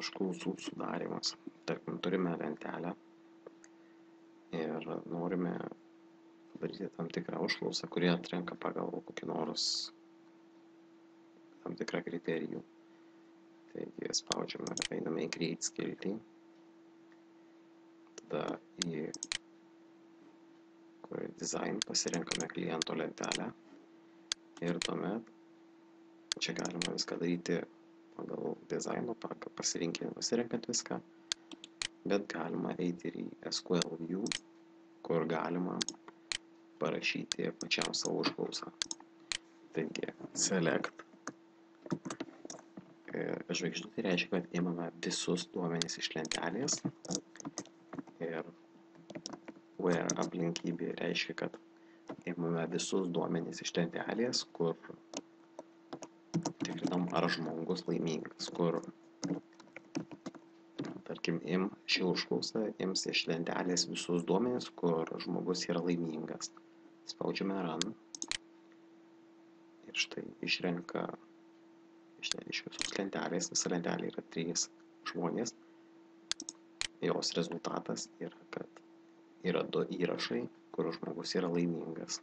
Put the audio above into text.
užklausų sudarymas. Tarkim, turime lentelę ir norime padaryti tam tikrą užklausą, kuri atrenka pagal kokį nors tam tikrą kriterijų. Taigi spaudžiame, einame į Create skiltį, tada į Design pasirenkame kliento lentelę ir tuomet čia galima viską daryti pagal dizaino paką, pasirenkant viską, bet galima eiti ir į SQL View, kur galima parašyti pačiam savo užklausą. Taigi, select žvaigždutė reiškia, kad imame visus duomenys iš lentelės ir where aplinkybė reiškia, kad imame visus duomenys iš lentelės, kur tikrinam, ar žmogus laimingas, kur tarkim, ši užklausa ims iš lentelės visus duomenys, kur žmogus yra laimingas. Spaudžiame Run ir štai išrenka iš visos lentelės, visa lentelė yra 3 žmonės, jos rezultatas yra, kad yra 2 įrašai, kur žmogus yra laimingas.